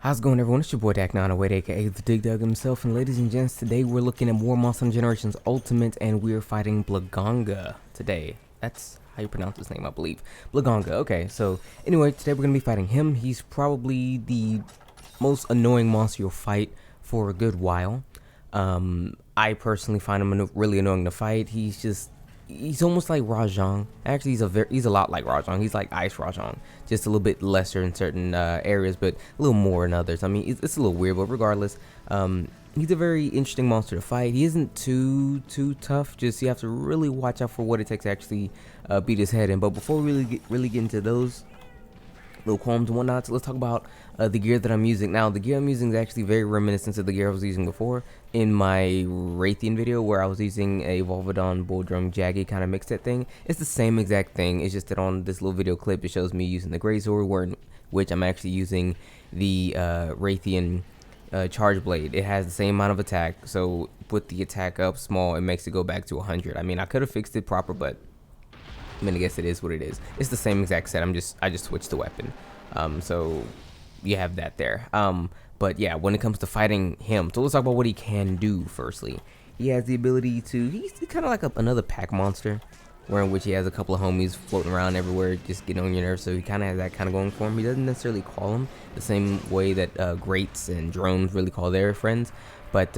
How's it going, everyone? It's your boy Dak908, aka the Dig Dug himself, and ladies and gents, today we're looking at War Monster Generations Ultimate, and we're fighting Blangonga today. That's how you pronounce his name, I believe. Blangonga. Okay, so anyway, today we're gonna be fighting him. He's probably the most annoying monster you'll fight for a good while. I personally find him really annoying to fight. He's almost like Rajang. Actually, he's a lot like Rajang. He's like Ice Rajang, just a little bit lesser in certain areas, but a little more in others. I mean, it's a little weird, but regardless, he's a very interesting monster to fight. He isn't too tough. Just you have to really watch out for what it takes to actually beat his head in. But before we really get into those little qualms and whatnot, so let's talk about the gear that I'm using. Now, the gear I'm using is actually very reminiscent of the gear I was using before in my Raytheon video, where I was using a Volvodon Bull Drum Jaggy kind of mixed thing. It's the same exact thing. It's just that on this little video clip, it shows me using the Grey Sword, which I'm actually using the Raytheon Charge Blade. It has the same amount of attack, so put the attack up small, it makes it go back to 100. I mean, I could have fixed it proper, but I mean, I guess it is what it is. It's the same exact set. I just switched the weapon. So you have that there. But yeah, when it comes to fighting him, so let's talk about what he can do. Firstly, he has the ability to. He's kind of like another pack monster, where in which he has a couple of homies floating around everywhere, just getting on your nerves. So he kind of has that kind of going for him. He doesn't necessarily call them the same way that Greats and drones really call their friends, but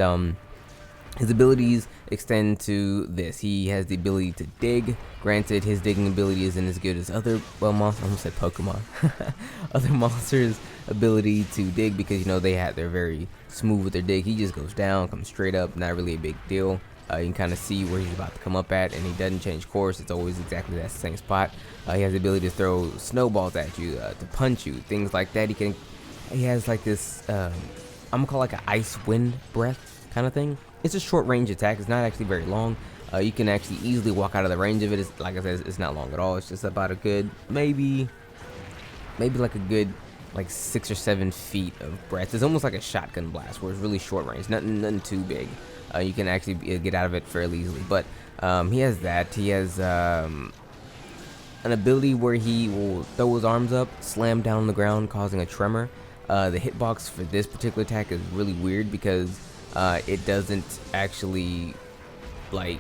his abilities extend to this. He has the ability to dig. Granted, his digging ability isn't as good as other, well, monsters, I almost said Pokemon. Other monsters' ability to dig, because, you know, they're very smooth with their dig. He just goes down, comes straight up, not really a big deal. You can kind of see where he's about to come up at, and he doesn't change course. It's always exactly that same spot. He has the ability to throw snowballs at you, to punch you, things like that. He has like this, I'm gonna call it like an ice wind breath kind of thing. It's a short range attack. It's not actually very long. You can actually easily walk out of the range of it. It's, like I said, it's not long at all. It's just about a good, maybe like a good, like 6 or 7 feet of breath. It's almost like a shotgun blast, where it's really short range, nothing too big. You can actually get out of it fairly easily. But he has that. He has an ability where he will throw his arms up, slam down on the ground, causing a tremor. The hitbox for this particular attack is really weird, because it doesn't actually, like,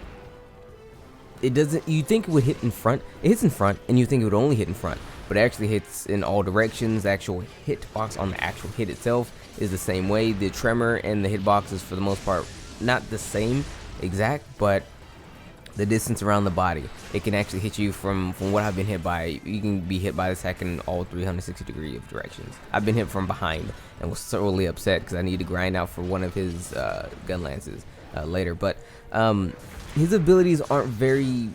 you think it would hit in front. It hits in front, and you think it would only hit in front, but it actually hits in all directions. The actual hitbox on the actual hit itself is the same way. The tremor and the hitbox is, for the most part, not the same exact, but the distance around the body, it can actually hit you from what I've been hit by. You can be hit by this attack in all 360 degrees of directions. I've been hit from behind and was thoroughly upset because I need to grind out for one of his gun lances later. But his abilities aren't very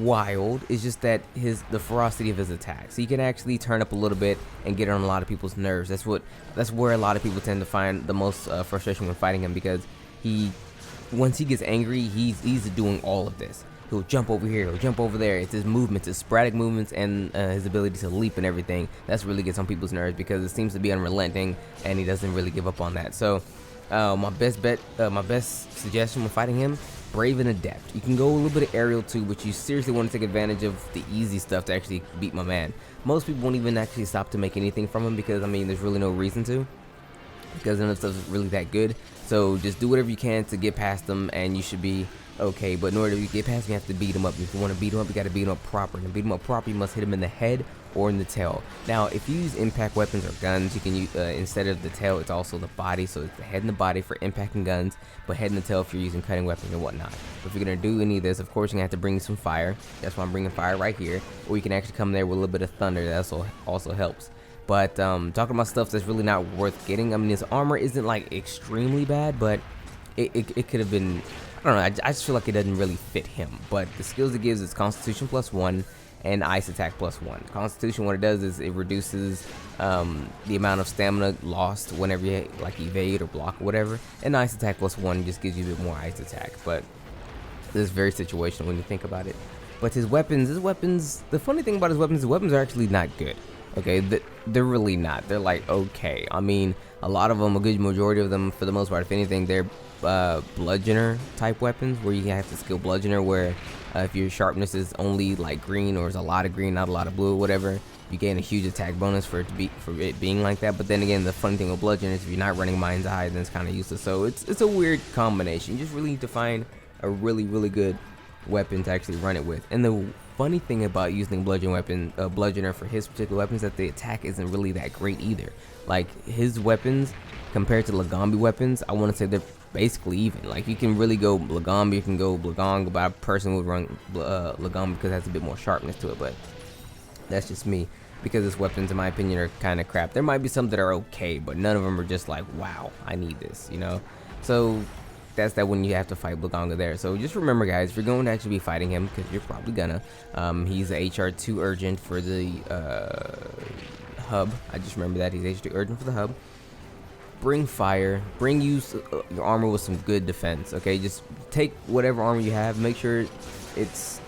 wild. It's just that the ferocity of his attacks. He can actually turn up a little bit and get on a lot of people's nerves. That's where a lot of people tend to find the most frustration when fighting him, because once he gets angry, he's doing all of this. He'll jump over here, he'll jump over there. It's his movements, his sporadic movements, and his ability to leap and everything. That's really gets on people's nerves, because it seems to be unrelenting, and he doesn't really give up on that. So my best suggestion when fighting him, Brave and Adept. You can go a little bit of aerial too, but you seriously want to take advantage of the easy stuff to actually beat my man. Most people won't even actually stop to make anything from him, because, I mean, there's really no reason to, because none of the stuff is really that good. So just do whatever you can to get past them, and you should be okay. But in order to get past him, you have to beat him up. If you want to beat him up, you got to beat him up proper. And to beat him up proper, you must hit him in the head or in the tail. Now, if you use impact weapons or guns, you can use, instead of the tail, it's also the body. So it's the head and the body for impacting guns, but head and the tail if you're using cutting weapons and whatnot. But if you're going to do any of this, of course, you're going to have to bring some fire. That's why I'm bringing fire right here. Or you can actually come there with a little bit of thunder. That also helps. But talking about stuff that's really not worth getting, I mean, his armor isn't like extremely bad, but it could have been, I don't know, I just feel like it doesn't really fit him. But the skills it gives is Constitution +1 and Ice Attack +1. Constitution, what it does is it reduces the amount of stamina lost whenever you like evade or block or whatever, and Ice Attack +1 just gives you a bit more ice attack. But this is very situational when you think about it. But his weapons, the funny thing about his weapons are actually not good. Okay, they're really not. They're like, okay. I mean, a lot of them, a good majority of them, for the most part, if anything, they're bludgeoner type weapons, where you have to skill bludgeoner, where if your sharpness is only like green, or is a lot of green, not a lot of blue or whatever, you gain a huge attack bonus for it being like that. But then again, the funny thing with bludgeon is if you're not running Mind's Eye, then it's kind of useless. So it's a weird combination. You just really need to find a really good weapon to actually run it with. And the funny thing about using bludgeoner for his particular weapons, that the attack isn't really that great either. Like his weapons compared to Lagambi weapons, I want to say they're basically even. Like you can really go Lagambi, you can go Blangonga, but I personally would run Lagambi because it has a bit more sharpness to it. But that's just me, because his weapons in my opinion are kind of crap. There might be some that are okay, but none of them are just like, wow, I need this, you know. So that's that when you have to fight Blangonga there. So just remember guys, if you're going to actually be fighting him, because you're probably gonna, he's a HR2 urgent for the hub. I just remember that he's HR2 urgent for the hub. Bring fire, bring your armor with some good defense. Okay, just take whatever armor you have, make sure its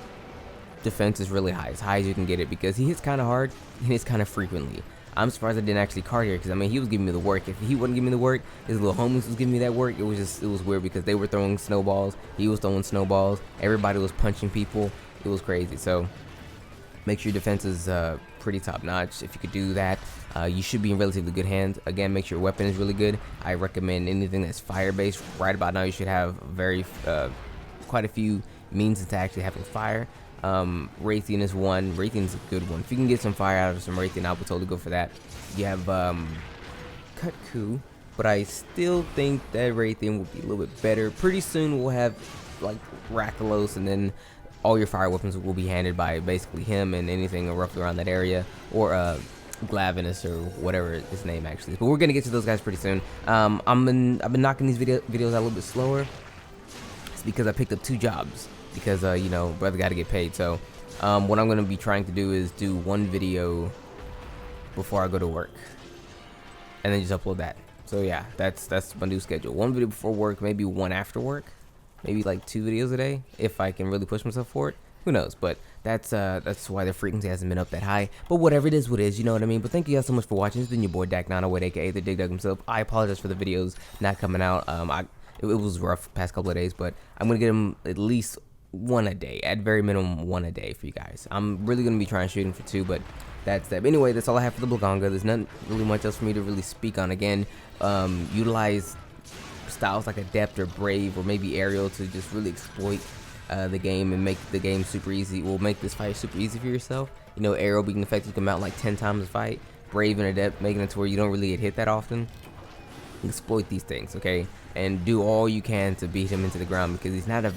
defense is really high as you can get it, because he hits kind of hard, he hits kind of frequently. I'm surprised I didn't actually card here, because I mean he was giving me the work. If he wasn't giving me the work, his little homies was giving me that work. It was weird, because they were throwing snowballs, he was throwing snowballs, everybody was punching people. It was crazy. So make sure your defense is pretty top notch. If you could do that, you should be in relatively good hands. Again, make sure your weapon is really good. I recommend anything that's fire based. Right about now you should have quite a few means to actually having fire. Raytheon is one. Raytheon's a good one. If you can get some fire out of some Raytheon, I would totally go for that. You have Kutku, but I still think that Raytheon will be a little bit better. Pretty soon we'll have like Rakhalos, and then all your fire weapons will be handed by basically him and anything roughly around that area, or Glavinus or whatever his name actually is. But we're gonna get to those guys pretty soon. I've been knocking these videos out a little bit slower. It's because I picked up 2 jobs, because you know, brother got to get paid. So what I'm gonna be trying to do is do 1 video before I go to work, and then just upload that. So yeah, that's my new schedule. 1 video before work, maybe 1 after work, maybe like 2 videos a day if I can really push myself for it. Who knows? But that's why the frequency hasn't been up that high. But whatever it is, what it is, you know what I mean. But thank you guys so much for watching. It's been your boy Dak908, aka the Dig Dug himself. I apologize for the videos not coming out. It was rough past couple of days, but I'm gonna get them at least 1 a day, at very minimum 1 a day for you guys. I'm really gonna be trying shooting for 2, but that's that. But anyway, that's all I have for the Blangonga. There's not really much else for me to really speak on. Again, utilize styles like Adept or Brave or maybe Aerial to just really exploit the game and make the game super easy. Will make this fight super easy for yourself. You know, Aerial being effective can mount like 10 times the fight. Brave and Adept making it to where you don't really get hit that often. Exploit these things, okay, and do all you can to beat him into the ground, because he's not a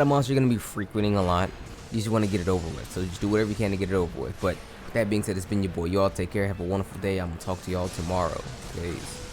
monster you're gonna be frequenting a lot. You just want to get it over with, so just do whatever you can to get it over with. But with that being said, it's been your boy. Y'all take care, have a wonderful day. I'm gonna talk to y'all tomorrow. Peace.